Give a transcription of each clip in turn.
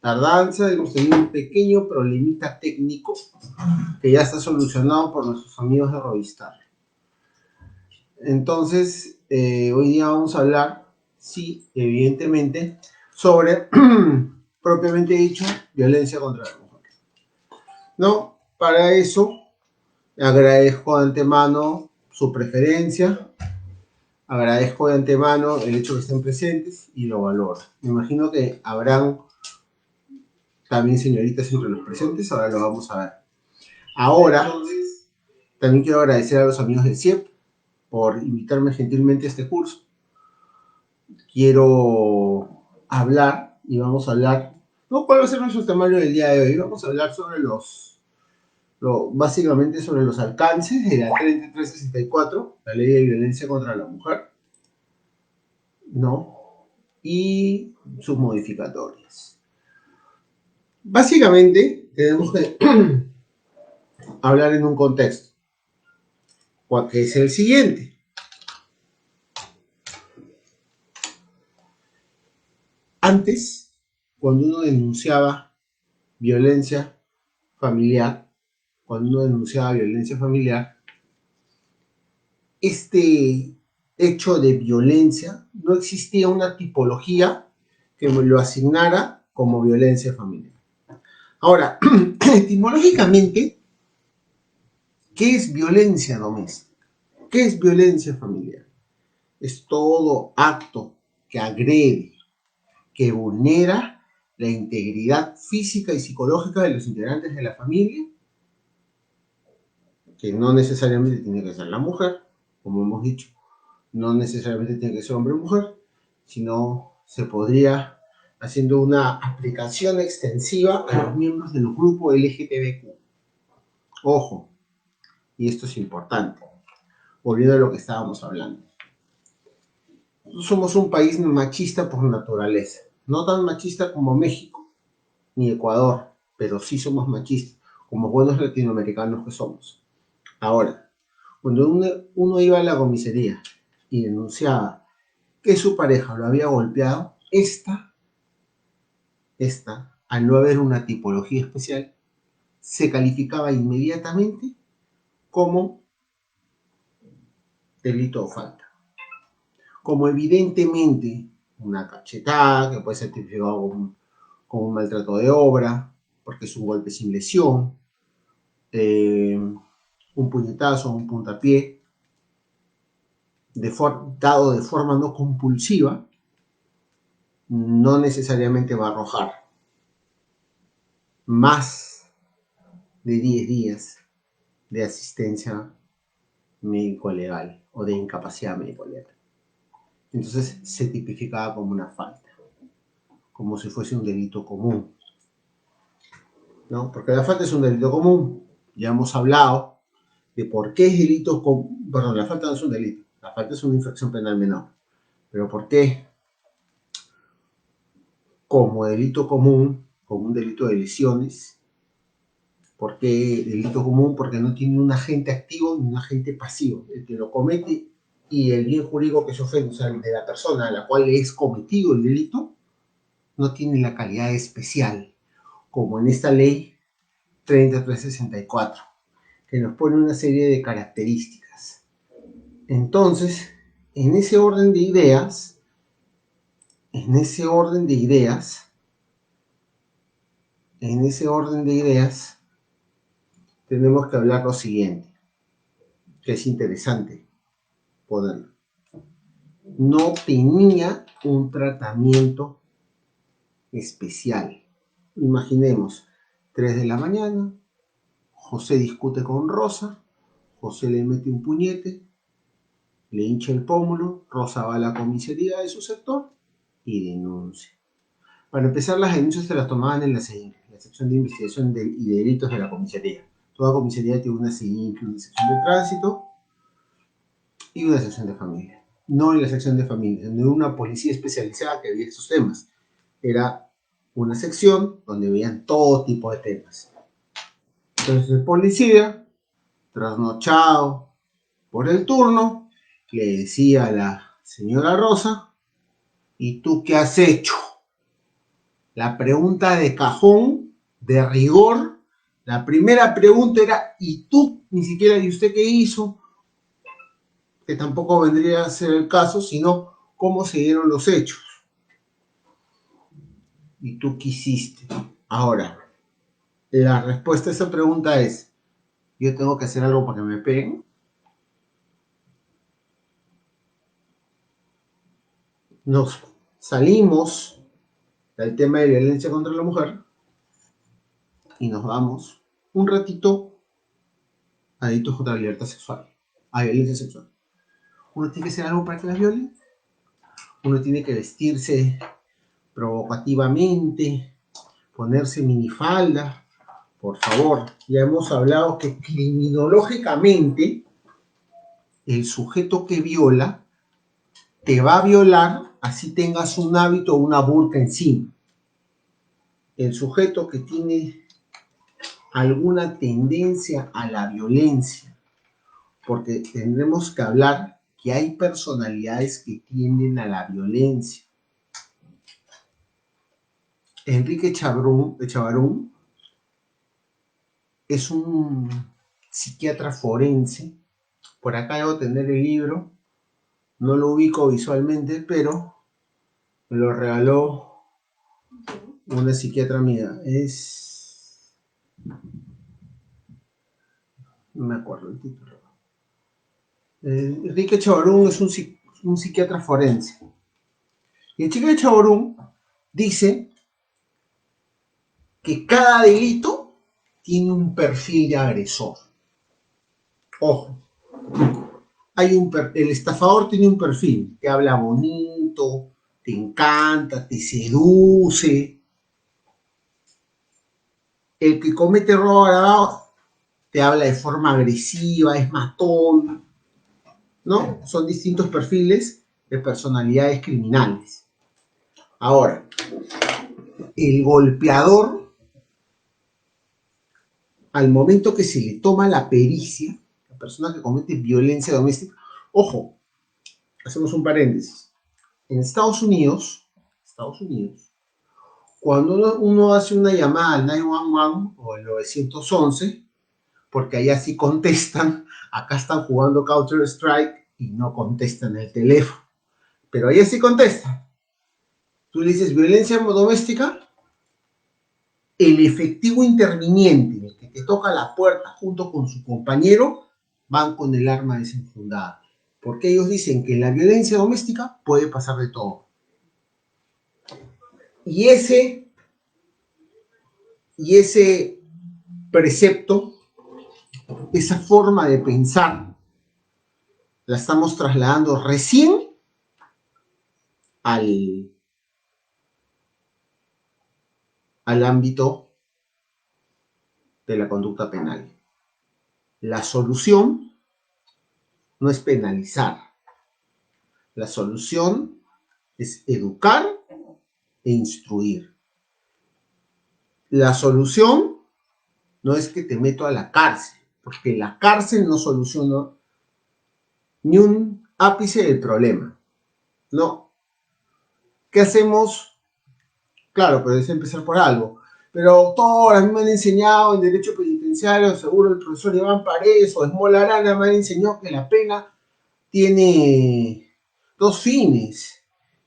tardanza, hemos tenido un pequeño problemita técnico que ya está solucionado por nuestros amigos de Rovistar. Entonces, hoy día vamos a hablar, sí, evidentemente, sobre, propiamente dicho, violencia contra la mujer. ¿No? Para eso, agradezco de antemano su preferencia, agradezco de antemano el hecho de que estén presentes y lo valoro. Me imagino que habrán también señoritas entre los presentes, ahora lo vamos a ver. Ahora, también quiero agradecer a los amigos de CIEP por invitarme gentilmente a este curso. Quiero hablar, y vamos a hablar, no cuál va a ser nuestro temario del día de hoy, vamos a hablar sobre básicamente sobre los alcances de la 3364, la ley de violencia contra la mujer, ¿no? Y sus modificatorias. Básicamente, tenemos que hablar en un contexto, que es el siguiente. Antes, cuando uno denunciaba violencia familiar, este hecho de violencia no existía una tipología que me lo asignara como violencia familiar. Ahora, etimológicamente, ¿qué es violencia doméstica? ¿Qué es violencia familiar? Es todo acto que agrede, que vulnera la integridad física y psicológica de los integrantes de la familia, que no necesariamente tiene que ser la mujer, como hemos dicho, no necesariamente tiene que ser hombre o mujer, sino se podría, haciendo una aplicación extensiva a los miembros del grupo LGTBQ. Ojo, y esto es importante, volviendo a lo que estábamos hablando. Somos un país machista por naturaleza, no tan machista como México ni Ecuador, pero sí somos machistas, como buenos latinoamericanos que somos. Ahora, cuando uno iba a la comisaría y denunciaba que su pareja lo había golpeado, esta, al no haber una tipología especial, se calificaba inmediatamente como delito o falta. Como evidentemente una cachetada, que puede ser tipificado como un maltrato de obra, porque es un golpe sin lesión, un puñetazo, un puntapié, dado de forma no compulsiva, no necesariamente va a arrojar más de 10 días de asistencia médico-legal o de incapacidad médico-legal. Entonces se tipificaba como una falta, como si fuese un delito común, ¿no? Porque la falta es un delito común. Ya hemos hablado de por qué es delito común. Perdón, la falta no es un delito, la falta es una infracción penal menor. Pero ¿por qué? Como delito común, como un delito de lesiones. ¿Por qué delito común? Porque no tiene un agente activo ni un agente pasivo. El que lo comete y el bien jurídico que se ofende, o sea, el de la persona a la cual es cometido el delito, no tiene la calidad especial, como en esta ley 3364, que nos pone una serie de características. Entonces, en ese orden de ideas, tenemos que hablar lo siguiente, que es interesante ponerlo. No tenía un tratamiento especial. Imaginemos, 3 de la mañana, José discute con Rosa, José le mete un puñete, le hincha el pómulo, Rosa va a la comisaría de su sector y denuncia. Para empezar, las denuncias se las tomaban en la sección de investigación y de delitos de la comisaría. Toda comisaría tiene una sección de tránsito y una sección de familia. No en la sección de familia, sino en una policía especializada que veía estos temas. Era una sección donde veían todo tipo de temas. Entonces el policía, trasnochado por el turno, le decía a la señora Rosa: ¿y tú qué has hecho? La pregunta de cajón, de rigor, la primera pregunta era, ¿y tú? Ni siquiera, ¿y usted qué hizo? Que tampoco vendría a ser el caso, sino cómo se dieron los hechos. ¿Y tú qué hiciste? Ahora, la respuesta a esa pregunta es, ¿yo tengo que hacer algo para que me peguen? Nos salimos del tema de violencia contra la mujer y nos vamos un ratito a delitos contra la libertad sexual, a violencia sexual. Uno tiene que hacer algo para que las violen, uno tiene que vestirse provocativamente, ponerse minifalda, por favor. Ya hemos hablado que criminológicamente el sujeto que viola te va a violar así tengas un hábito o una burka encima. El sujeto que tiene alguna tendencia a la violencia, porque tendremos que hablar que hay personalidades que tienden a la violencia. Enrique Chavarún es un psiquiatra forense. Por acá debo tener el libro, no lo ubico visualmente, pero me lo regaló una psiquiatra amiga. No me acuerdo el título. Enrique Chavarún es un psiquiatra forense. Y el Enrique Chavarún dice que cada delito tiene un perfil de agresor. Ojo, el estafador tiene un perfil, te habla bonito, te encanta, te seduce. El que comete robo agravado te habla de forma agresiva, es matón, ¿no? Son distintos perfiles de personalidades criminales. Ahora, el golpeador, al momento que se le toma la pericia, la persona que comete violencia doméstica, ojo, hacemos un paréntesis. En Estados Unidos, cuando uno hace una llamada al 911 o al 911, porque allá sí contestan, acá están jugando Counter-Strike y no contestan el teléfono, pero allá sí contestan. Tú le dices violencia doméstica, el efectivo interviniente, el que te toca la puerta junto con su compañero, van con el arma desenfundada. Porque ellos dicen que en la violencia doméstica puede pasar de todo. Y ese precepto, esa forma de pensar, la estamos trasladando recién al ámbito de la conducta penal. La solución no es penalizar. La solución es educar e instruir. La solución no es que te meto a la cárcel, porque la cárcel no soluciona ni un ápice del problema. No. ¿Qué hacemos? Claro, pero es empezar por algo. Pero doctor, a mí me han enseñado en derecho penitenciario, seguro el profesor Iván Paredes o Esmola Arana me han enseñado que la pena tiene dos fines.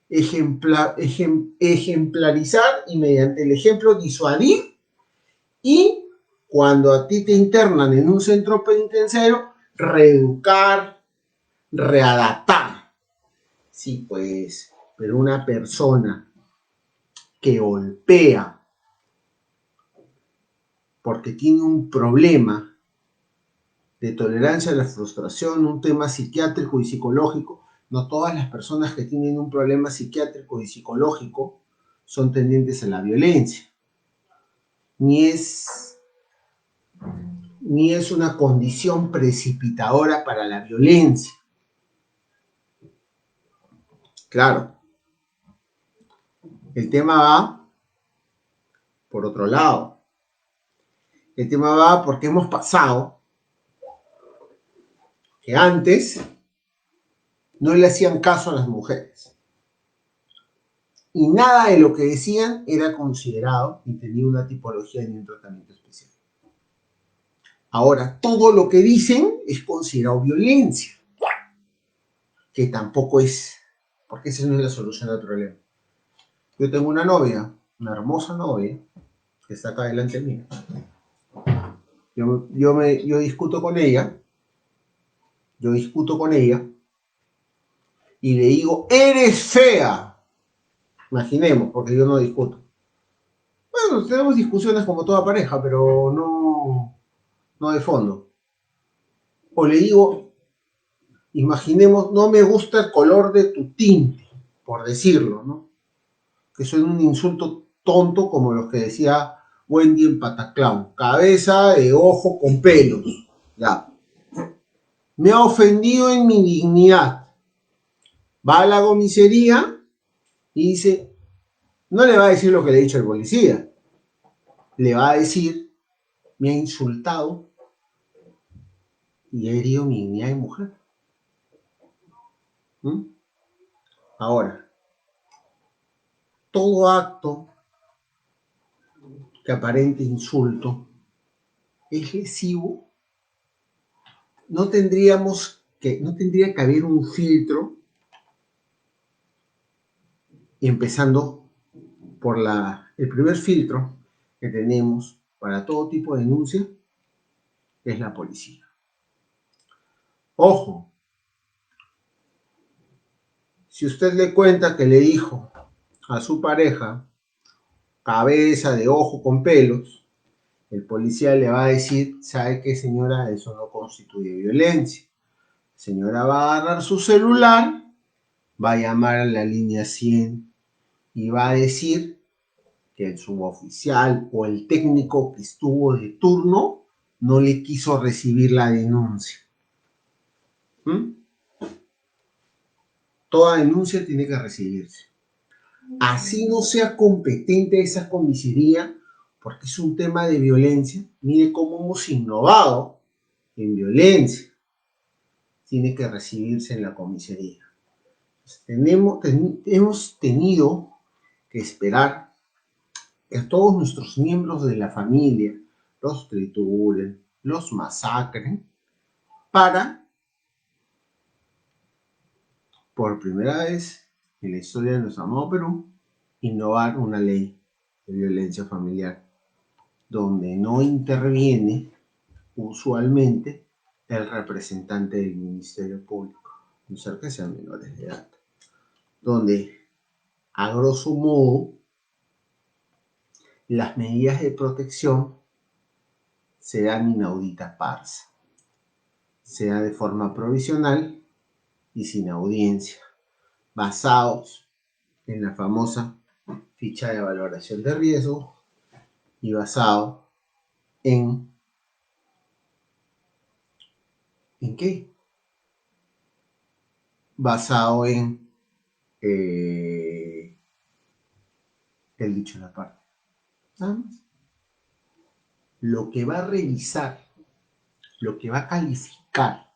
Ejemplarizar y mediante el ejemplo disuadir, y cuando a ti te internan en un centro penitenciario, reeducar, readaptar. Sí, pues, pero una persona que golpea porque tiene un problema de tolerancia a la frustración, un tema psiquiátrico y psicológico, no todas las personas que tienen un problema psiquiátrico y psicológico son tendientes a la violencia, ni es una condición precipitadora para la violencia. Claro, el tema va por otro lado. El tema va porque hemos pasado que antes no le hacían caso a las mujeres. y nada de lo que decían era considerado y tenía una tipología ni un tratamiento especial. Ahora, todo lo que dicen es considerado violencia, que tampoco es, porque esa no es la solución al problema. Yo tengo una novia, una hermosa novia, que está acá delante mío. Yo discuto con ella, y le digo, eres fea. Imaginemos, porque yo no discuto. Bueno, tenemos discusiones como toda pareja, pero no de fondo. O le digo, imaginemos, no me gusta el color de tu tinte, por decirlo, ¿no? Que es un insulto tonto como los que decía Wendy en Pataclown. Cabeza de ojo con pelos. Ya. Me ha ofendido en mi dignidad. Va a la comisaría y dice, no le va a decir lo que le ha dicho el policía. Le va a decir, me ha insultado y ha herido mi dignidad de mujer. ¿Mm? Ahora, todo acto que aparente insulto es lesivo, no tendría que haber un filtro, empezando por el primer filtro que tenemos para todo tipo de denuncia, es la policía. Ojo, si usted le cuenta que le dijo a su pareja cabeza de ojo con pelos, el policía le va a decir, ¿sabe qué, señora? Eso no constituye violencia. La señora va a agarrar su celular, va a llamar a la línea 100 y va a decir que el suboficial o el técnico que estuvo de turno no le quiso recibir la denuncia. ¿Mm? Toda denuncia tiene que recibirse. Así no sea competente esa comisaría, porque es un tema de violencia. Mire cómo hemos innovado en violencia. Tiene que recibirse en la comisaría. Hemos tenido que esperar que todos nuestros miembros de la familia los trituren, los masacren, para, por primera vez en la historia de nuestro amado Perú, innovar una ley de violencia familiar, donde no interviene usualmente el representante del Ministerio Público, no ser que sean menores de edad, donde, a grosso modo, las medidas de protección se dan inaudita pars, sea de forma provisional y sin audiencia, basados en la famosa ficha de valoración de riesgo y basado ¿en qué? Basado en el dicho de la parte. Nada más. Lo que va a revisar, lo que va a calificar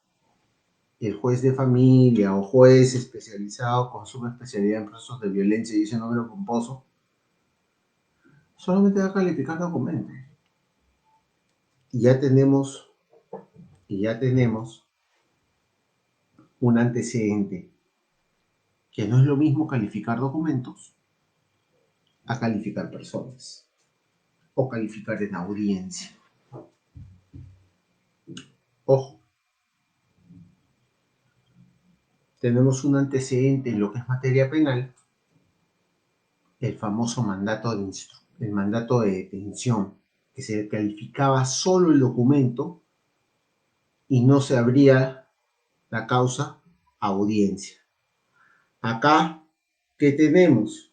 el juez de familia o juez especializado con su especialidad en procesos de violencia y ese número pomposo, solamente va a calificar documentos. Y ya tenemos un antecedente, que no es lo mismo calificar documentos a calificar personas o calificar en audiencia. Ojo, tenemos un antecedente en lo que es materia penal, el famoso mandato de detención, que se calificaba solo el documento y no se abría la causa a audiencia. Acá, ¿qué tenemos?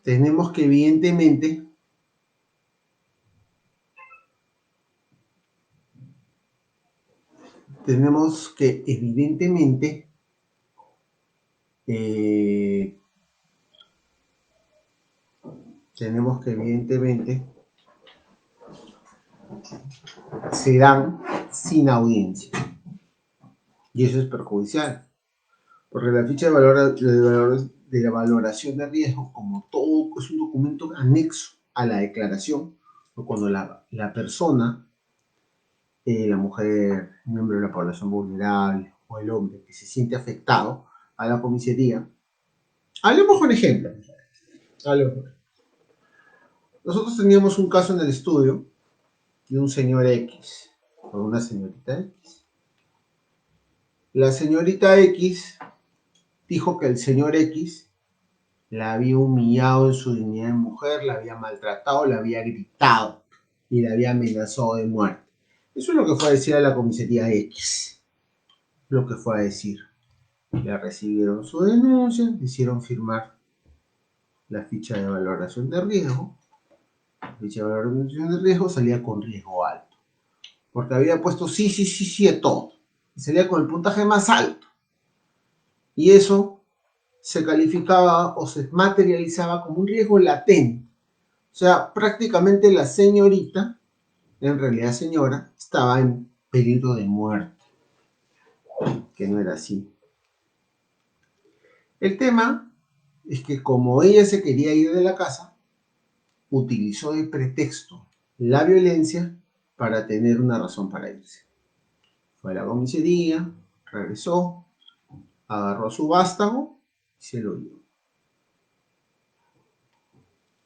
Tenemos que evidentemente eh, se dan sin audiencia. Y eso es perjudicial, porque la ficha de de la valoración de riesgo, como todo es un documento anexo a la declaración, o cuando la persona, la mujer, miembro de la población vulnerable, o el hombre que se siente afectado a la comisaría, hablemos con ejemplos. Nosotros teníamos un caso en el estudio de un señor X o una señorita X. La señorita X dijo que el señor X la había humillado en su dignidad de mujer, la había maltratado, la había gritado y la había amenazado de muerte. Eso es lo que fue a decir a la comisaría X. Lo que fue a decir. Le recibieron su denuncia, le hicieron firmar la ficha de valoración de riesgo. La ficha de valoración de riesgo salía con riesgo alto. Porque había puesto sí a todo. Y salía con el puntaje más alto. Y eso se calificaba o se materializaba como un riesgo latente. O sea, prácticamente la señorita, en realidad señora, estaba en peligro de muerte, que no era así. El tema es que como ella se quería ir de la casa, utilizó de pretexto la violencia para tener una razón para irse. Fue a la comisaría, regresó, agarró su vástago y se lo dio.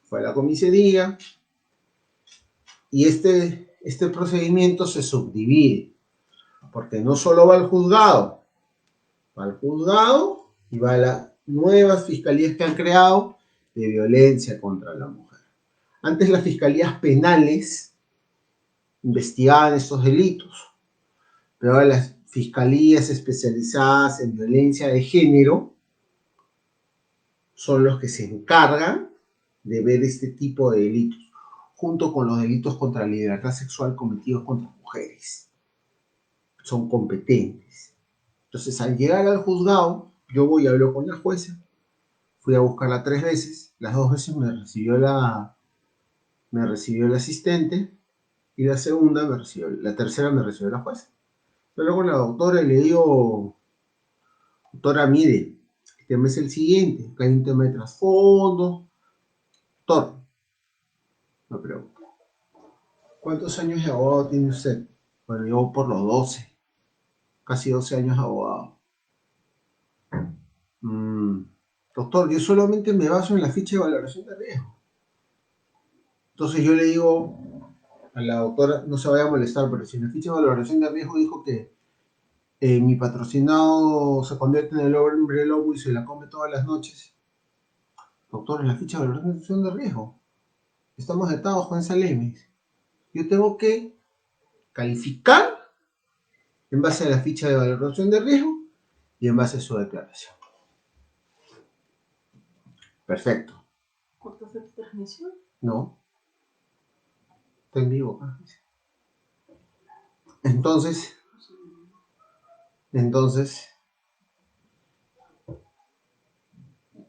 Fue a la comisaría y este procedimiento se subdivide, porque no solo va al juzgado y va a las nuevas fiscalías que han creado de violencia contra la mujer. Antes las fiscalías penales investigaban estos delitos, pero ahora las fiscalías especializadas en violencia de género son los que se encargan de ver este tipo de delitos, junto con los delitos contra la libertad sexual cometidos contra mujeres. Son competentes. Entonces, al llegar al juzgado, yo voy y hablo con la jueza. Fui a buscarla 3 veces. Las 2 veces me recibió el asistente y la tercera me recibió la jueza. Yo hablo con la doctora y le digo, doctora, mire, el tema es el siguiente, que hay un tema de trasfondo. Doctor, me pregunto, ¿cuántos años de abogado tiene usted? Bueno, yo por los 12, casi 12 años de abogado. Doctor, yo solamente me baso en la ficha de valoración de riesgo. Entonces yo le digo a la doctora, no se vaya a molestar, pero si en la ficha de valoración de riesgo dijo que mi patrocinado se convierte en el hombre lobo y se la come todas las noches. Doctor, en la ficha de valoración de riesgo estamos atados con esa ley. Yo tengo que calificar en base a la ficha de valoración de riesgo y en base a su declaración. Perfecto. ¿Cortaste tu transmisión? No. Está en vivo. Entonces,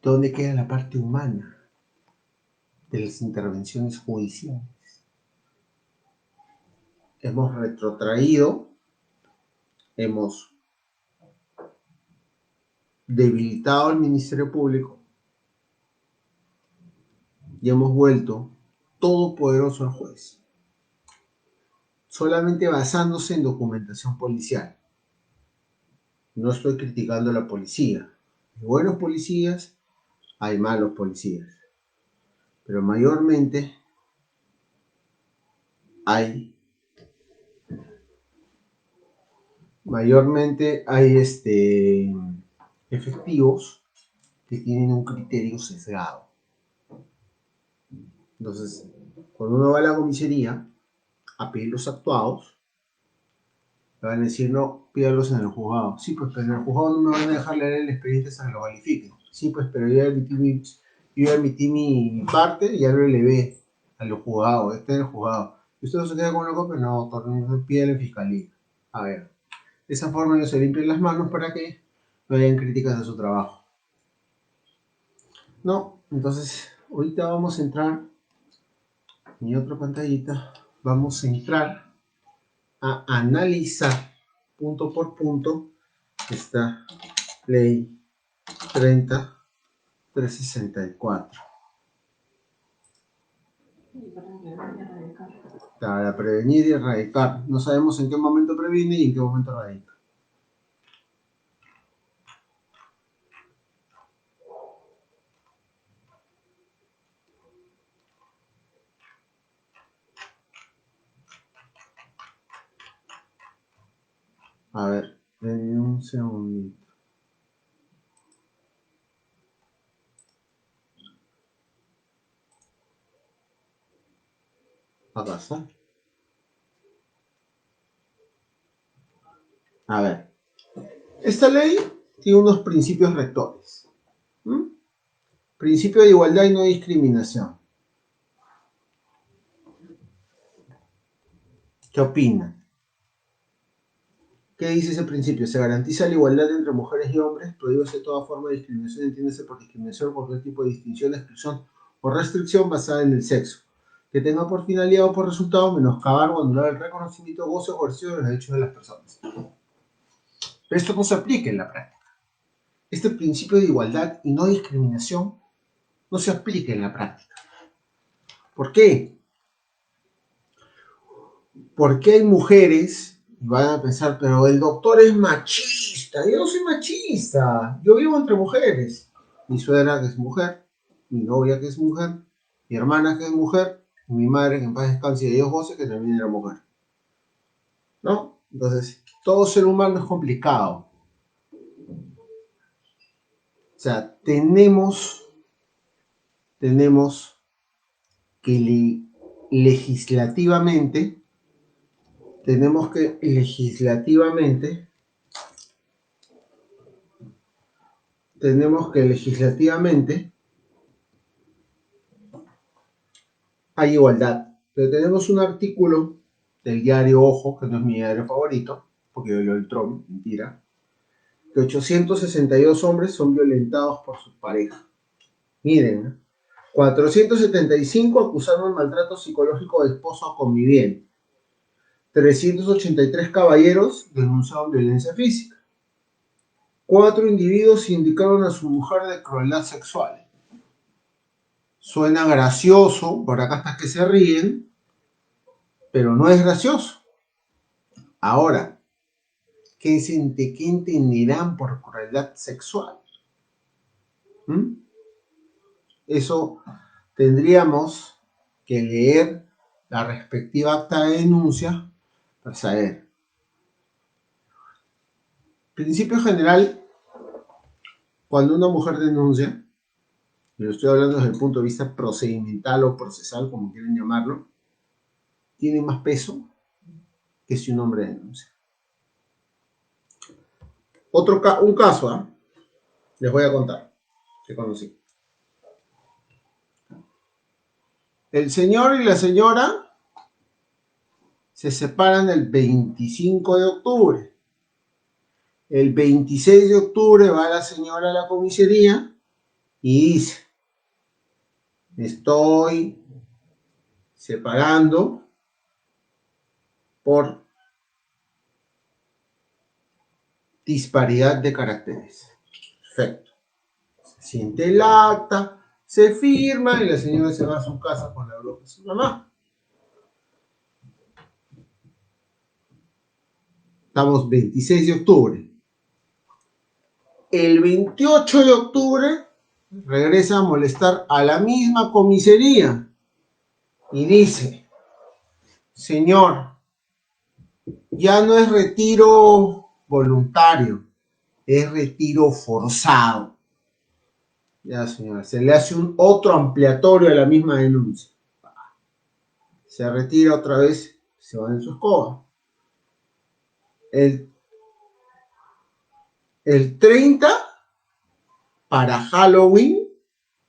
¿dónde queda la parte humana de las intervenciones judiciales? Hemos retrotraído, hemos debilitado al Ministerio Público y hemos vuelto todopoderoso al juez, solamente basándose en documentación policial. No estoy criticando a la policía. Hay buenos policías, hay malos policías, pero mayormente hay efectivos que tienen un criterio sesgado. Entonces, cuando uno va a la comisaría a pedir los actuados, le van a decir, no, pídalos en el juzgado. Sí, pues, pero en el juzgado no me van a dejar leer el expediente hasta que lo califiquen. Sí, pues, pero yo ya emití mi parte y ya lo elevé a los juzgados, este es el juzgado. ¿Y usted no se queda con una copia? No, no pídale en fiscalía. A ver, de esa forma no se limpian las manos para que no hayan críticas de su trabajo. No, entonces, ahorita vamos a entrar en mi otra pantallita, vamos a entrar a analizar punto por punto esta ley 30 364. Y para erradicar. Para prevenir y erradicar. No sabemos en qué momento previene y en qué momento erradica. A ver, denme un segundito. Acá está. A ver, esta ley tiene unos principios rectores. ¿Mm? Principio de igualdad y no discriminación. ¿Qué opinan? ¿Qué dice ese principio? Se garantiza la igualdad entre mujeres y hombres, prohíbese toda forma de discriminación, entiéndase por discriminación cualquier tipo de distinción, exclusión o restricción basada en el sexo, que tenga por finalidad o por resultado menoscabar o anular el reconocimiento, goce o coerción de los derechos de las personas. Pero esto no se aplica en la práctica. Este principio de igualdad y no discriminación no se aplica en la práctica. ¿Por qué? Porque hay mujeres, y van a pensar, pero el doctor es machista. Yo no soy machista, yo vivo entre mujeres. Mi suegra que es mujer, mi novia que es mujer, mi hermana que es mujer, y mi madre que en paz descanse y Dios goce que también era mujer. ¿No? Entonces, todo ser humano es complicado. O sea, tenemos que legislativamente, hay igualdad. Pero tenemos un artículo del diario Ojo, que no es mi diario favorito, porque yo leo el Trump, mentira, que 862 hombres son violentados por sus parejas. Miren, ¿eh? 475 acusaron de maltrato psicológico de esposo conviviente. 383 caballeros denunciaron violencia física. 4 individuos indicaron a su mujer de crueldad sexual. Suena gracioso, por acá hasta que se ríen, pero no es gracioso. Ahora, ¿qué entenderán por crueldad sexual? ¿Mm? Eso tendríamos que leer la respectiva acta de denuncia para saber. Principio general, cuando una mujer denuncia, y lo estoy hablando desde el punto de vista procedimental o procesal, como quieren llamarlo, tiene más peso que si un hombre denuncia. Un caso, ¿eh? Les voy a contar, que conocí. El señor y la señora se separan el 25 de octubre. El 26 de octubre va la señora a la comisaría y dice, me estoy separando por disparidad de caracteres. Perfecto. Se siente el acta, se firma y la señora se va a su casa con la broma de su mamá. Estamos 26 de octubre. El 28 de octubre regresa a molestar a la misma comisaría y dice, señor, ya no es retiro voluntario, es retiro forzado. Ya, señora, se le hace un otro ampliatorio a la misma denuncia. Se retira otra vez, se va en su escoba. El 30, para Halloween,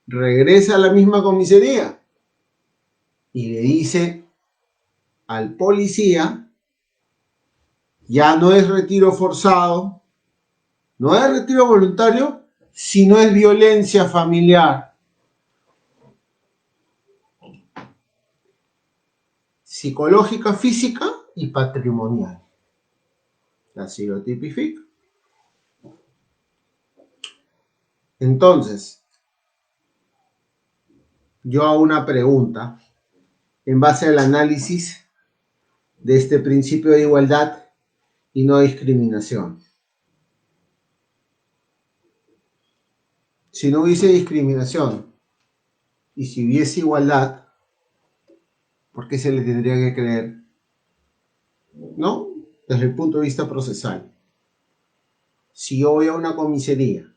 regresa a la misma comisaría y le dice al policía, ya no es retiro forzado, no es retiro voluntario, sino es violencia familiar, psicológica, física y patrimonial. Así lo tipifica. Entonces, yo hago una pregunta en base al análisis de este principio de igualdad y no discriminación. Si no hubiese discriminación y si hubiese igualdad, ¿por qué se le tendría que creer? ¿No? Desde el punto de vista procesal. Si yo voy a una comisaría,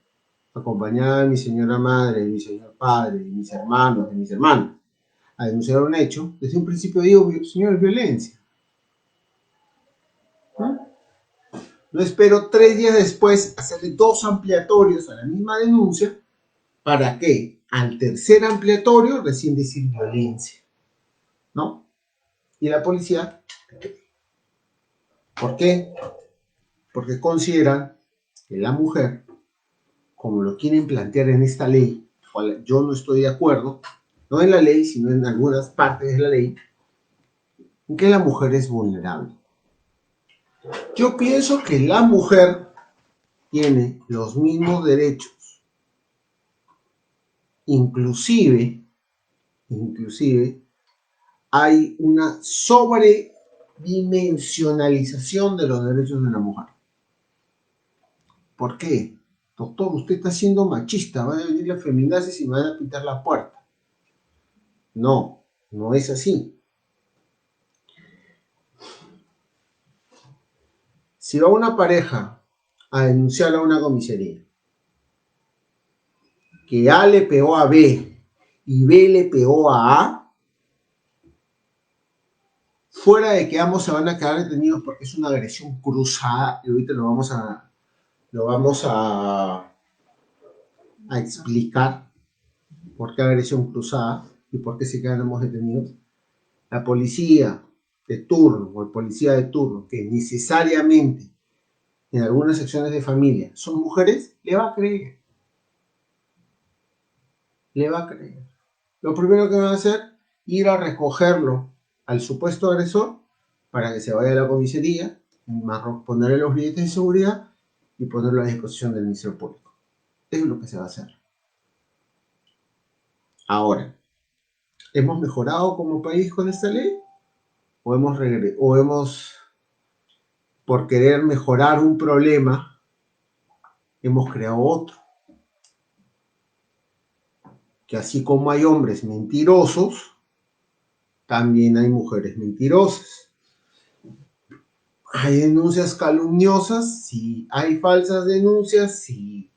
acompañada de mi señora madre, de mi señor padre, de mis hermanos, de mis hermanos, a denunciar un hecho, desde un principio digo, señor, es violencia. ¿No? No espero 3 días después hacerle 2 ampliatorios a la misma denuncia, ¿para qué? Al tercer ampliatorio recién decir violencia, ¿no? Y la policía, ¿por qué? Porque consideran que la mujer, como lo quieren plantear en esta ley, cual yo no estoy de acuerdo, no en la ley, sino en algunas partes de la ley, en que la mujer es vulnerable. Yo pienso que la mujer tiene los mismos derechos, inclusive hay una sobredimensionalización de los derechos de la mujer. ¿Por qué? Doctor, usted está siendo machista, van a venir las feminazis y me van a pintar la puerta. No, no es así. Si va una pareja a denunciar a una comisaría que A le pegó a B y B le pegó a A, fuera de que ambos se van a quedar detenidos porque es una agresión cruzada, y ahorita lo vamos a explicar por qué agresión cruzada y por qué se quedan ambos detenidos, la policía de turno o el policía de turno que necesariamente en algunas secciones de familia son mujeres, le va a creer. Le va a creer. Lo primero que van a hacer, ir a recogerlo al supuesto agresor para que se vaya a la comisaría, ponerle los billetes de seguridad y ponerlo a disposición del Ministerio Público. Eso es lo que se va a hacer. Ahora, ¿hemos mejorado como país con esta ley? ¿O hemos, por querer mejorar un problema, hemos creado otro? Que así como hay hombres mentirosos, también hay mujeres mentirosas. Hay denuncias calumniosas, sí. Hay falsas denuncias, sí.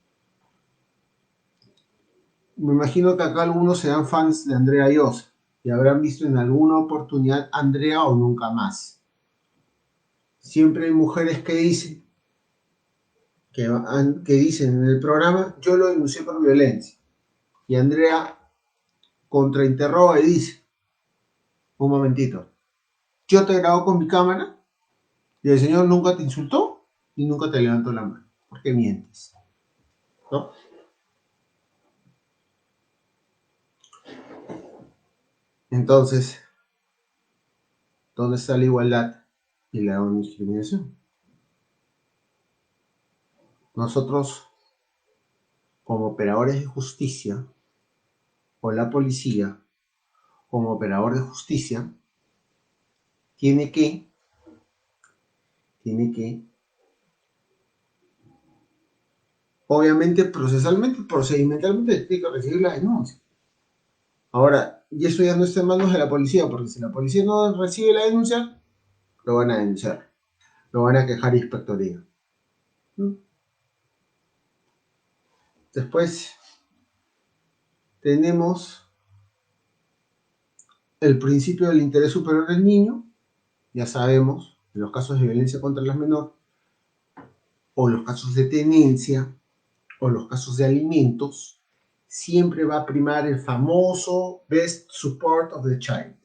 Me imagino que acá algunos serán fans de Andrea Llosa y habrán visto en alguna oportunidad Andrea o Nunca Más. Siempre hay mujeres que dicen en el programa, yo lo denuncié por violencia. Y Andrea contrainterroga y dice, un momentito, yo te grabo con mi cámara y el señor nunca te insultó y nunca te levantó la mano. ¿Por qué mientes? ¿No? Entonces, ¿dónde está la igualdad y la no discriminación? Nosotros, como operadores de justicia, o la policía, como operador de justicia, tiene que, obviamente, procedimentalmente, tiene que recibir la denuncia. Ahora, y eso ya no está en manos de la policía, porque si la policía no recibe la denuncia, lo van a denunciar, lo van a quejar a inspectoría. Después tenemos el principio del interés superior del niño, ya sabemos, en los casos de violencia contra las menores, o los casos de tenencia, o los casos de alimentos, siempre va a primar el famoso best support of the child,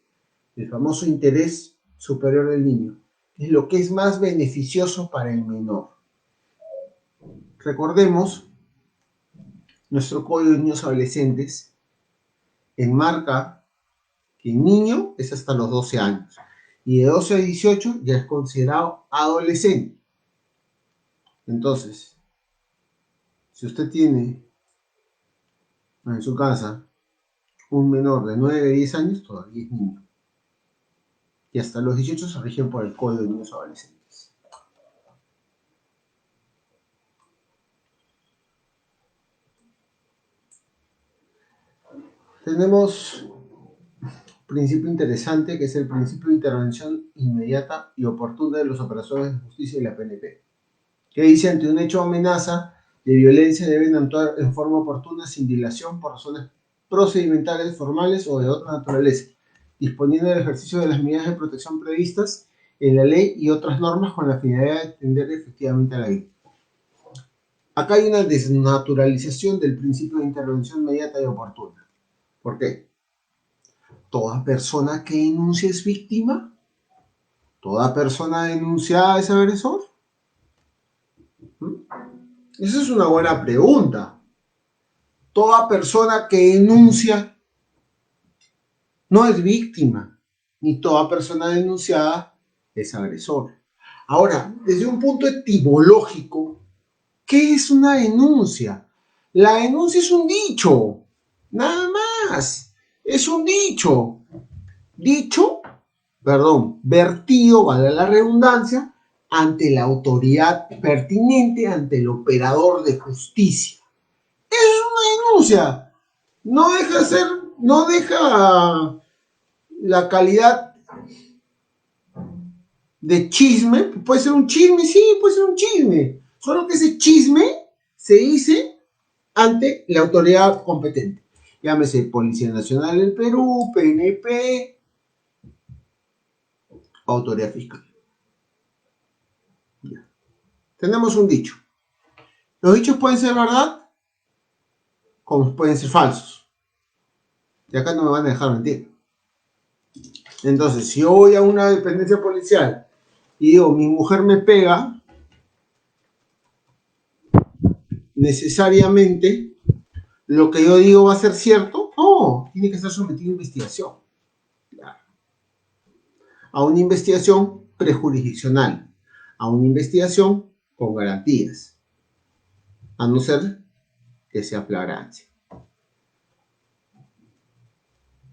el famoso interés superior del niño, es lo que es más beneficioso para el menor. Recordemos, nuestro Código de Niños Adolescentes enmarca que el niño es hasta los 12 años y de 12 a 18 ya es considerado adolescente. Entonces, si usted tiene en su casa un menor de 9 a 10 años todavía es niño. Y hasta los 18 se rigen por el Código de Niños y Adolescentes. Tenemos un principio interesante que es el principio de intervención inmediata y oportuna de los operadores de justicia y la PNP, que dice: ante un hecho de amenaza de violencia deben actuar en forma oportuna sin dilación por razones procedimentales, formales o de otra naturaleza, disponiendo del ejercicio de las medidas de protección previstas en la ley y otras normas con la finalidad de atender efectivamente a la víctima. Acá hay una desnaturalización del principio de intervención inmediata y oportuna. ¿Por qué? ¿Toda persona que denuncia es víctima? ¿Toda persona denunciada es agresor? Esa es una buena pregunta. Toda persona que denuncia no es víctima, ni toda persona denunciada es agresor. Ahora, desde un punto etimológico, ¿qué es una denuncia? La denuncia es un dicho, nada más. Es un dicho. Vertido, vale la redundancia, ante la autoridad pertinente, ante el operador de justicia. Es una denuncia. No deja la calidad de chisme. Puede ser un chisme, sí, puede ser un chisme. Solo que ese chisme se dice ante la autoridad competente. Llámese Policía Nacional del Perú, PNP, autoridad fiscal. Ya. Tenemos un dicho. Los dichos pueden ser verdad, como pueden ser falsos. Y acá no me van a dejar mentir. Entonces, si yo voy a una dependencia policial y digo, mi mujer me pega, necesariamente lo que yo digo va a ser cierto. No, tiene que estar sometido a investigación. Claro. A una investigación prejurisdiccional, a una investigación con garantías, a no ser que sea flagrancia.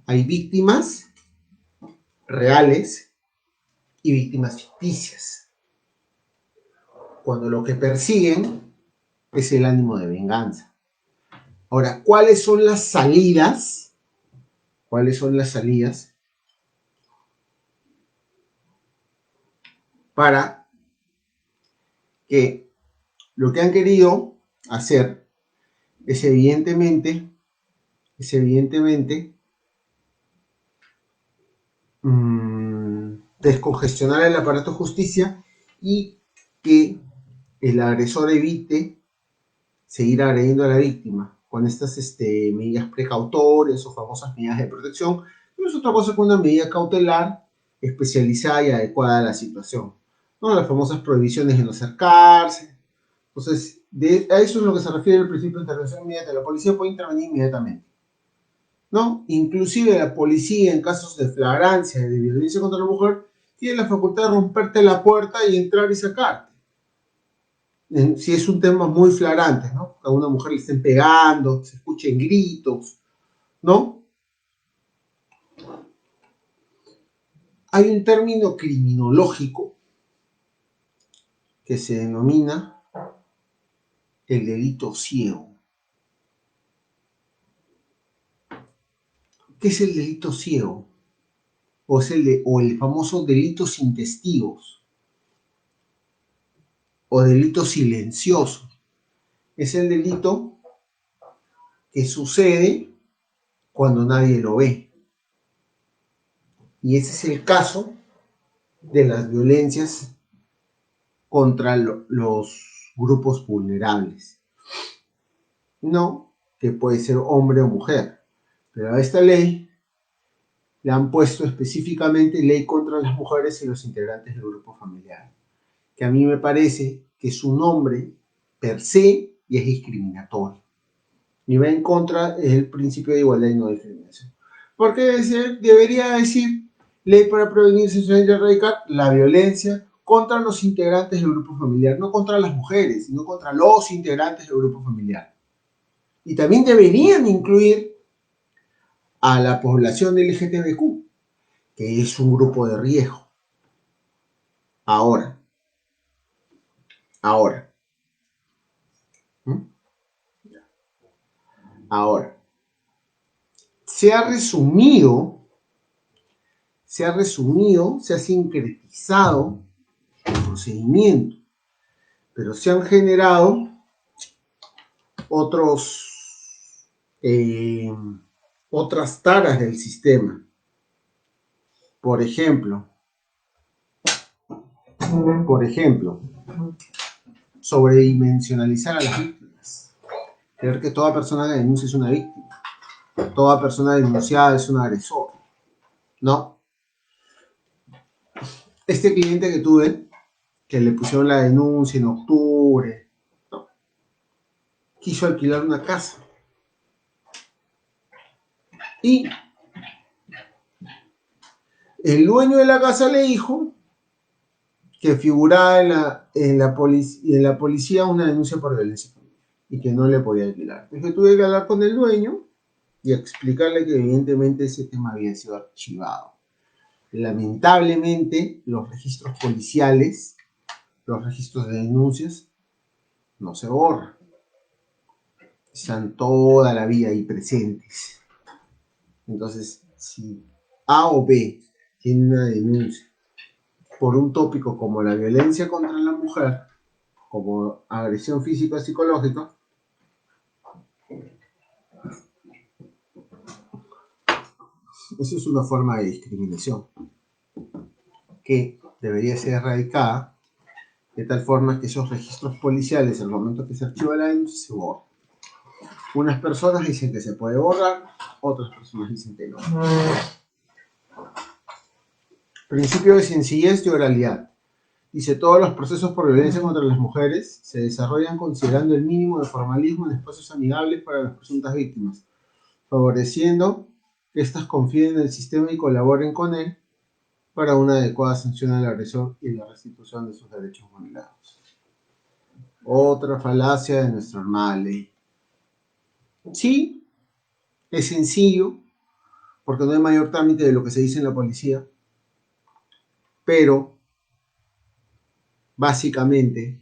Hay víctimas reales y víctimas ficticias. Cuando lo que persiguen es el ánimo de venganza. Ahora, ¿cuáles son las salidas? ¿Cuáles son las salidas para que lo que han querido hacer es evidentemente descongestionar el aparato de justicia y que el agresor evite seguir agrediendo a la víctima con estas medidas precautorias o famosas medidas de protección? No es otra cosa que una medida cautelar especializada y adecuada a la situación, ¿no? Las famosas prohibiciones de no acercarse. Entonces, a eso es lo que se refiere el principio de intervención inmediata. La policía puede intervenir inmediatamente, ¿no? Inclusive la policía, en casos de flagrancia, de violencia contra la mujer, tiene la facultad de romperte la puerta y entrar y sacarte. Si es un tema muy flagrante, ¿no? A una mujer le estén pegando, se escuchen gritos, ¿no? Hay un término criminológico que se denomina el delito ciego. ¿Qué es el delito ciego? O el famoso delito sin testigos, o delito silencioso. Es el delito que sucede cuando nadie lo ve. Y ese es el caso de las violencias contra los grupos vulnerables. No, que puede ser hombre o mujer. Pero a esta ley le han puesto específicamente ley contra las mujeres y los integrantes del grupo familiar, que a mí me parece que su nombre per se y es discriminatorio y va en contra del principio de igualdad y no discriminación. Porque debería decir ley para prevenir, sancionar y erradicar la violencia contra los integrantes del grupo familiar, no contra las mujeres, sino contra los integrantes del grupo familiar. Y también deberían incluir a la población LGTBQ, que es un grupo de riesgo. Ahora, ¿Mm? Ahora, se ha resumido, se ha sincretizado el procedimiento, pero se han generado eh, otras taras del sistema. Por ejemplo, sobredimensionalizar a las víctimas. Creer que toda persona que denuncia es una víctima. Toda persona denunciada es un agresor. No. Este cliente que tuve, que le pusieron la denuncia en octubre, no, quiso alquilar una casa. Y el dueño de la casa le dijo que figuraba en la policía una denuncia por violencia familiar y que no le podía alquilar. Entonces tuve que hablar con el dueño y explicarle que evidentemente ese tema había sido archivado. Lamentablemente, los registros policiales, los registros de denuncias, no se borran. Están toda la vida ahí presentes. Entonces, si A o B tiene una denuncia por un tópico como la violencia contra la mujer, como agresión física o psicológica, eso es una forma de discriminación que debería ser erradicada de tal forma que esos registros policiales, en el momento que se archiva la denuncia, se borran. Unas personas dicen que se puede borrar, otras personas dicen que no. Principio de sencillez y oralidad. Dice, todos los procesos por violencia contra las mujeres se desarrollan considerando el mínimo de formalismo en espacios amigables para las presuntas víctimas, favoreciendo que éstas confíen en el sistema y colaboren con él para una adecuada sanción al agresor y la restitución de sus derechos vulnerados. Otra falacia de nuestra hermana ley. Sí, es sencillo, porque no hay mayor trámite de lo que se dice en la policía, pero básicamente,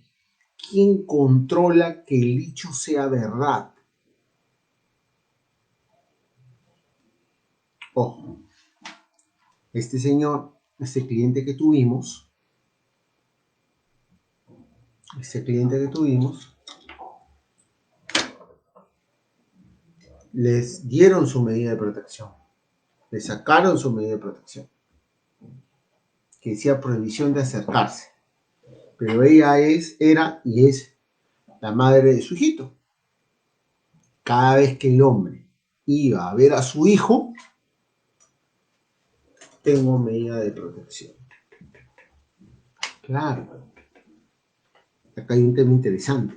¿quién controla que el dicho sea verdad? Ojo, este señor, este cliente que tuvimos, les dieron su medida de protección, le sacaron su medida de protección, que decía prohibición de acercarse, pero ella era y es la madre de su hijito. Cada vez que el hombre iba a ver a su hijo, tengo medida de protección. Claro, acá hay un tema interesante.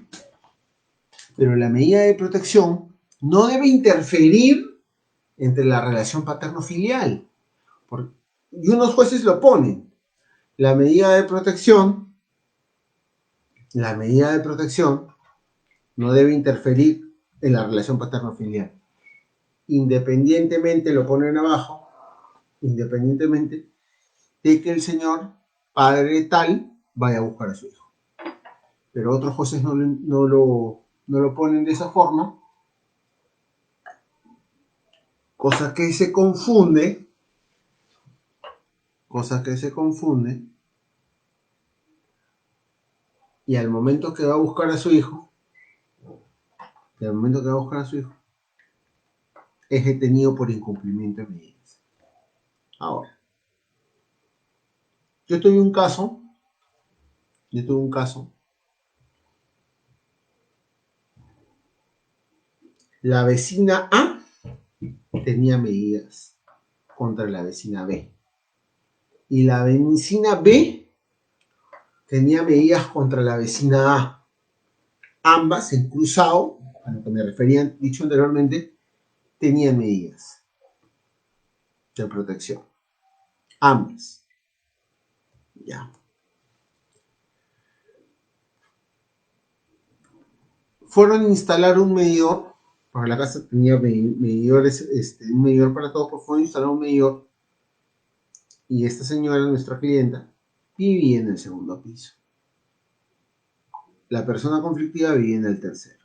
Pero la medida de protección no debe interferir entre la relación paterno-filial. Y unos jueces lo ponen. La medida de protección no debe interferir en la relación paterno-filial. Independientemente, lo ponen abajo, independientemente de que el señor padre tal vaya a buscar a su hijo. Pero otros jueces no lo ponen de esa forma, cosa que se confunde, y al momento que va a buscar a su hijo, es detenido por incumplimiento de medidas. Ahora, yo tuve un caso, la vecina A tenía medidas contra la vecina B, y la vecina B tenía medidas contra la vecina A. Ambas, en cruzado, a lo que me refería, dicho anteriormente, tenían medidas de protección. Ambas. Ya. Fueron a instalar un medidor porque la casa tenía medidores, un medidor para todos, pues fue instalado un medidor y esta señora, nuestra clienta, vivía en el segundo piso. La persona conflictiva vivía en el tercero.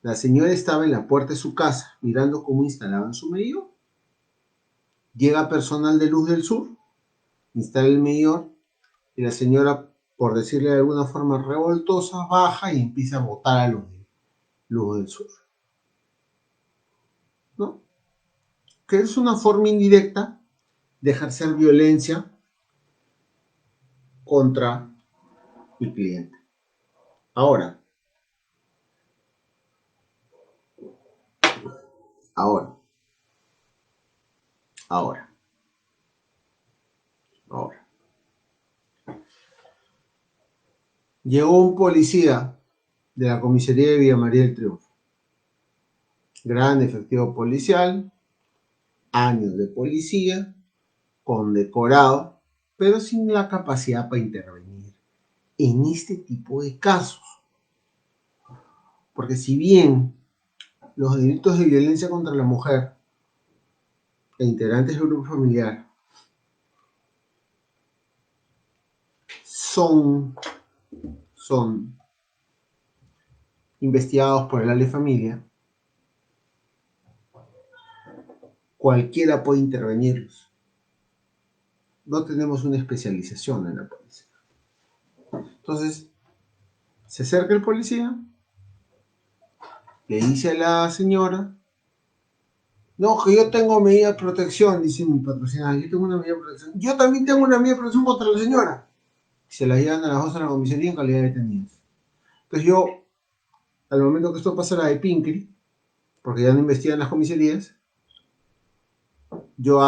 La señora estaba en la puerta de su casa mirando cómo instalaban su medidor. Llega personal de Luz del Sur, instala el medidor y la señora, por decirle de alguna forma revoltosa, baja y empieza a botar a Luz del Sur. ¿No? Que es una forma indirecta de ejercer violencia contra mi cliente. Ahora, ahora, ahora, ahora. Llegó un policía de la comisaría de Villa María del Triunfo. Gran efectivo policial, años de policía, condecorado, pero sin la capacidad para intervenir en este tipo de casos. Porque si bien los delitos de violencia contra la mujer e integrantes del grupo familiar son investigados por el área de familia, cualquiera puede intervenirlos. No tenemos una especialización en la policía. Entonces, se acerca el policía, le dice a la señora, no, que yo tengo medida de protección, dice mi patrocinador, yo tengo una medida de protección. Yo también tengo una medida de protección contra la señora. Se la llevan a las dos a la comisaría en calidad de detenidos. Entonces yo, al momento que esto pasa a la de Pincri, porque ya no investigan las comisarías, yo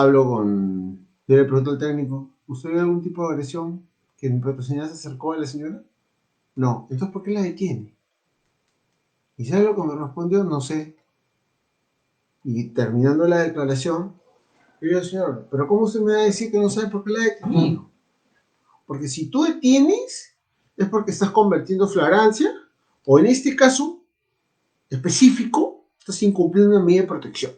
le pregunto al técnico, ¿usted ve algún tipo de agresión que mi patrocinador se acercó a la señora? No, entonces ¿por qué la detiene? ¿Y sabe lo que me respondió? No sé. Y terminando la declaración, yo digo, señor, pero ¿cómo usted me va a decir que no sabe por qué la detenido? Porque si tú detienes, es porque estás convirtiendo flagrancia, o en este caso específico, estás incumpliendo una medida de protección.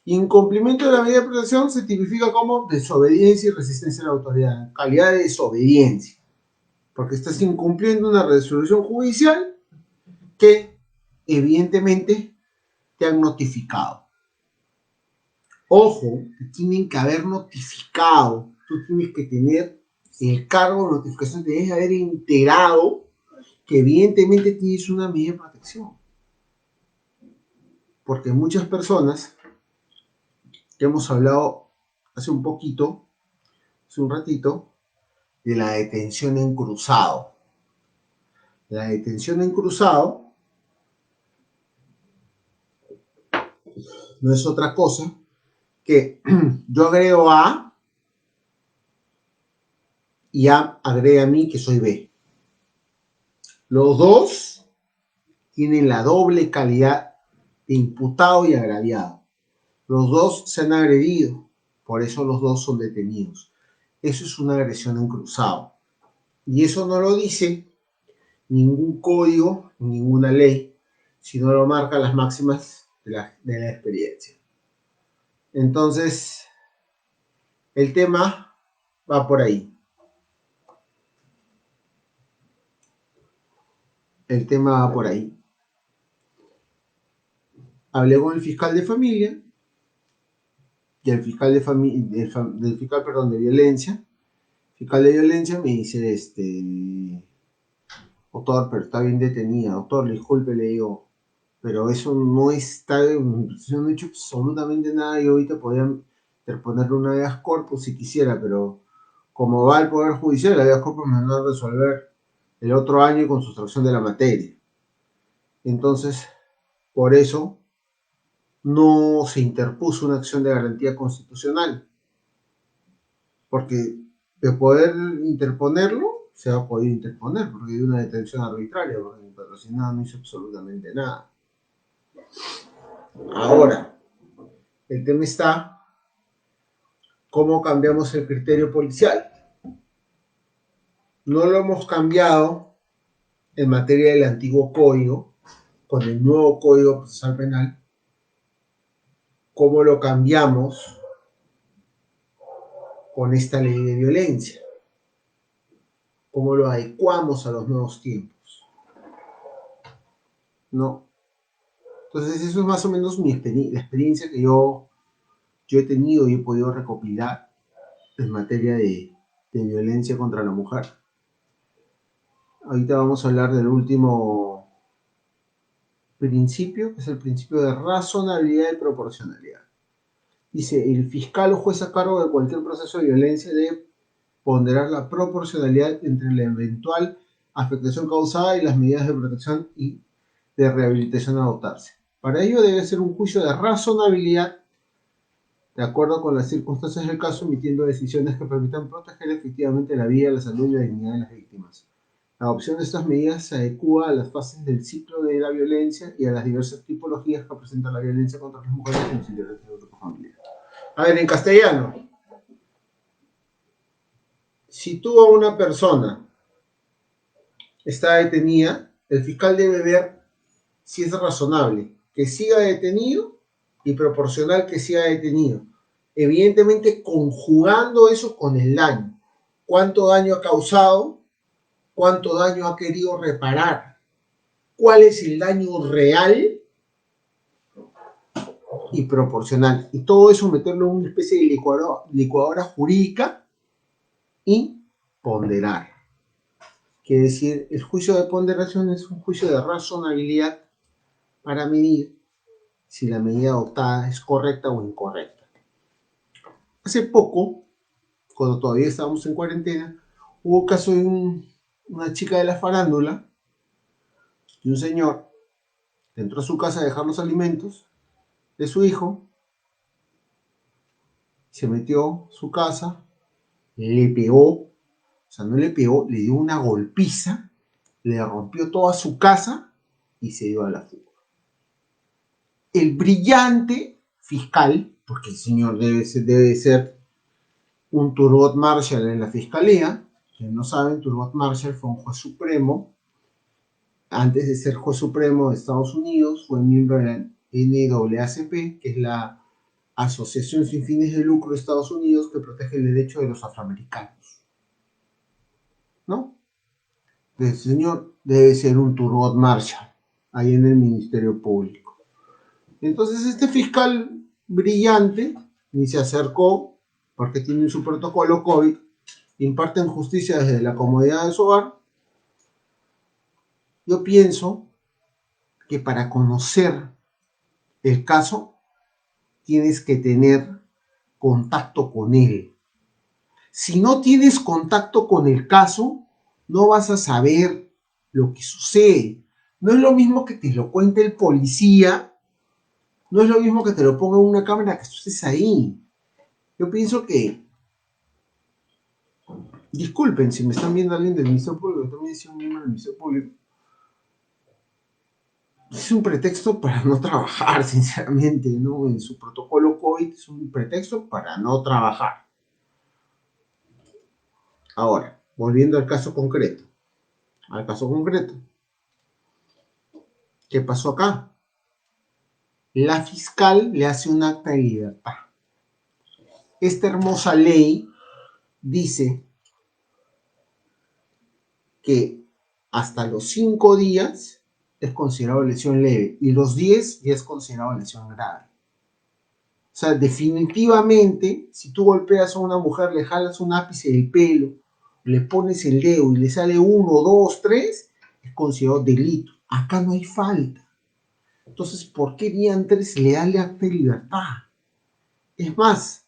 Incumplimiento de la medida de protección se tipifica como desobediencia y resistencia a la autoridad, calidad de desobediencia, porque estás incumpliendo una resolución judicial que evidentemente te han notificado. Ojo, te tienen que haber notificado, tú tienes que tener el cargo de notificación, te debes haber enterado que evidentemente tienes una medida de protección. Porque muchas personas que hemos hablado hace un ratito, de la detención en cruzado. La detención en cruzado no es otra cosa que yo agrego a A y A agrega a mí que soy B. Los dos tienen la doble calidad de imputado y agraviado. Los dos se han agredido, por eso los dos son detenidos. Eso es una agresión en cruzado. Y eso no lo dice ningún código, ninguna ley, sino lo marcan las máximas de la experiencia. Entonces, el tema va por ahí. El tema va por ahí. Hablé con el fiscal de familia y el fiscal del fiscal, perdón, de violencia. El fiscal de violencia me dice, doctor, pero está bien detenida. Doctor, disculpe, le digo, pero eso no está, yo no he hecho absolutamente nada. Yo ahorita podría interponerle una habeas corpus si quisiera, pero como va el Poder Judicial, el habeas corpus me va a resolver el otro año con sustracción de la materia. Entonces, por eso no se interpuso una acción de garantía constitucional, porque de poder interponerlo, se va a poder interponer, porque hay una detención arbitraria, porque mi patrocinado no hizo absolutamente nada. Ahora, el tema está, ¿cómo cambiamos el criterio policial? No lo hemos cambiado en materia del antiguo código con el nuevo Código Procesal Penal, cómo lo cambiamos con esta ley de violencia, cómo lo adecuamos a los nuevos tiempos, ¿no? Entonces eso es más o menos la experiencia que yo he tenido y he podido recopilar en materia de violencia contra la mujer. Ahorita vamos a hablar del último principio, que es el principio de razonabilidad y proporcionalidad. Dice, el fiscal o juez a cargo de cualquier proceso de violencia debe ponderar la proporcionalidad entre la eventual afectación causada y las medidas de protección y de rehabilitación a adoptarse. Para ello debe ser un juicio de razonabilidad de acuerdo con las circunstancias del caso, emitiendo decisiones que permitan proteger efectivamente la vida, la salud y la dignidad de las víctimas. La adopción de estas medidas se adecua a las fases del ciclo de la violencia y a las diversas tipologías que presenta la violencia contra las mujeres en los interiores del grupo familiar. A ver, en castellano, si tú a una persona está detenida, el fiscal debe ver si es razonable que siga detenido y proporcional que siga detenido. Evidentemente conjugando eso con el daño. ¿Cuánto daño ha causado? ¿Cuánto daño ha querido reparar? ¿Cuál es el daño real? Y proporcional. Y todo eso meterlo en una especie de licuadora jurídica y ponderar. Quiere decir, el juicio de ponderación es un juicio de razonabilidad para medir si la medida adoptada es correcta o incorrecta. Hace poco, cuando todavía estábamos en cuarentena, hubo caso de una chica de la farándula y un señor que entró a su casa a dejar los alimentos de su hijo, se metió a su casa, le pegó, o sea, no le pegó, le dio una golpiza, le rompió toda su casa y se dio a la fuga. El brillante fiscal, porque el señor debe ser un Turgot Marshall en la fiscalía, que no saben, Turgot Marshall fue un juez supremo, antes de ser juez supremo de Estados Unidos, fue miembro de la NAACP, que es la Asociación sin fines de lucro de Estados Unidos que protege el derecho de los afroamericanos. ¿No? El señor debe ser un Turgot Marshall, ahí en el Ministerio Público. Entonces este fiscal brillante ni se acercó, porque tiene su protocolo COVID, imparten justicia desde la comodidad de su hogar. Yo pienso que para conocer el caso tienes que tener contacto con él. Si no tienes contacto con el caso, no vas a saber lo que sucede. No es lo mismo que te lo cuente el policía, no es lo mismo que te lo ponga en una cámara que tú estés ahí. Yo pienso que, disculpen si me están viendo alguien del Ministerio Público, yo también soy un miembro del Ministerio Público, es un pretexto para no trabajar, sinceramente, ¿no? En su protocolo COVID es un pretexto para no trabajar. Ahora, volviendo al caso concreto. ¿Qué pasó acá? La fiscal le hace un acta de libertad. Esta hermosa ley dice que hasta los 5 días es considerado lesión leve y los 10 ya es considerado lesión grave. O sea, definitivamente, si tú golpeas a una mujer, le jalas un ápice del pelo, le pones el dedo y le sale 1, 2, 3, es considerado delito. Acá no hay falta. Entonces, ¿por qué diantres le da el acta de libertad? Es más,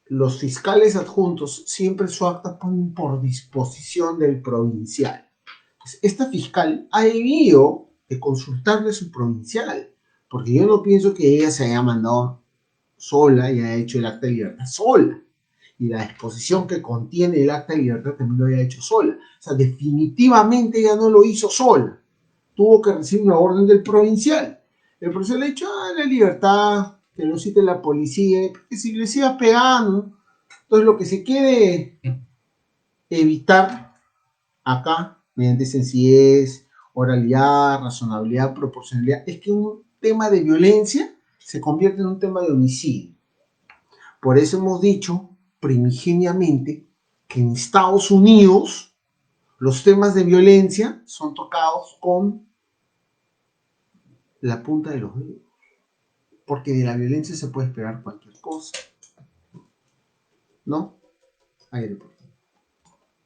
los fiscales adjuntos siempre su acta ponen por disposición del provincial. Pues esta fiscal ha debido de consultarle a su provincial, porque yo no pienso que ella se haya mandado sola y haya hecho el acta de libertad sola. Y la disposición que contiene el acta de libertad también lo haya hecho sola. O sea, definitivamente ella no lo hizo sola. Tuvo que recibir una orden del provincial. El provincial le ha dicho, la libertad, que lo cite la policía, porque si le siga pegando, entonces lo que se quiere evitar acá, mediante sencillez, oralidad, razonabilidad, proporcionalidad, es que un tema de violencia se convierte en un tema de homicidio. Por eso hemos dicho primigeniamente que en Estados Unidos los temas de violencia son tocados con la punta de los dedos, porque de la violencia se puede esperar cualquier cosa, ¿no? Ahí le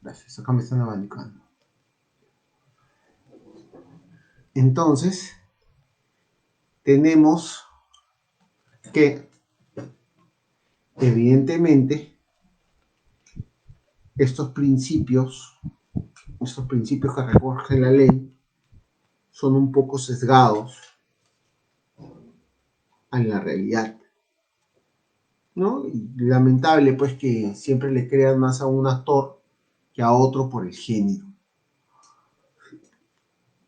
Gracias, acá me están abanicando. Entonces, tenemos que, evidentemente, estos principios que recoge la ley, son un poco sesgados en la realidad, ¿no? Y lamentable, pues, que siempre le crean más a un actor que a otro por el género.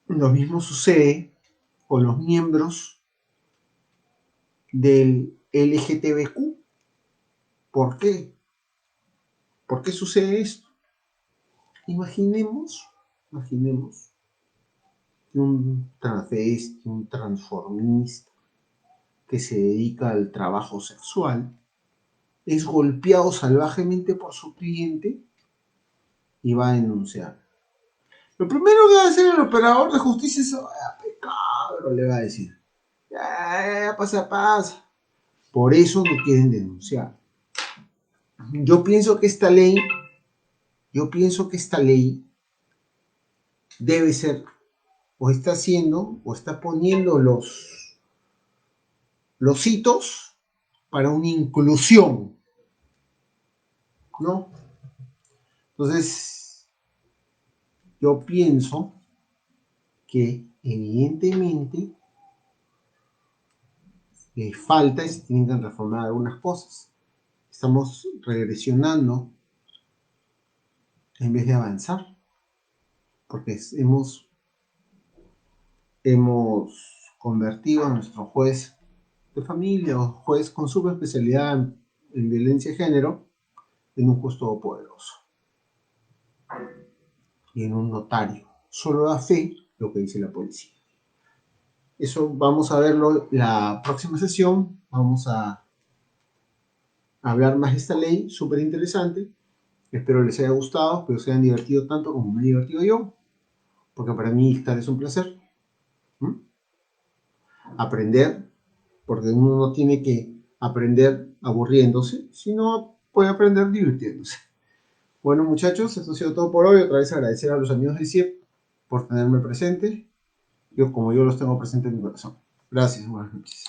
Lo mismo sucede con los miembros del LGTBQ. ¿Por qué? ¿Por qué sucede esto? Imaginemos que un transvesti, un transformista que se dedica al trabajo sexual es golpeado salvajemente por su cliente y va a denunciar. Lo primero que va a hacer el operador de justicia es, cabrón, le va a decir, ya, pasa. Por eso no quieren denunciar. Yo pienso que esta ley debe ser, o está haciendo, o está poniendo los hitos para una inclusión, ¿no? Entonces, yo pienso que evidentemente le falta y se tienen que reformar algunas cosas. Estamos regresionando en vez de avanzar, porque hemos convertido a nuestro juez de familia o juez con subespecialidad en violencia de género en un juez todopoderoso y en un notario. Solo da fe lo que dice la policía. Eso vamos a verlo la próxima sesión. Vamos a hablar más de esta ley, súper interesante. Espero les haya gustado, espero se hayan divertido tanto como me he divertido yo, porque para mí estar es un placer. Aprender, porque uno no tiene que aprender aburriéndose, sino puede aprender divirtiéndose. Bueno, muchachos, esto ha sido todo por hoy. Otra vez agradecer a los amigos de CIEP por tenerme presente, como yo los tengo presente en mi corazón. Gracias, buenas noches.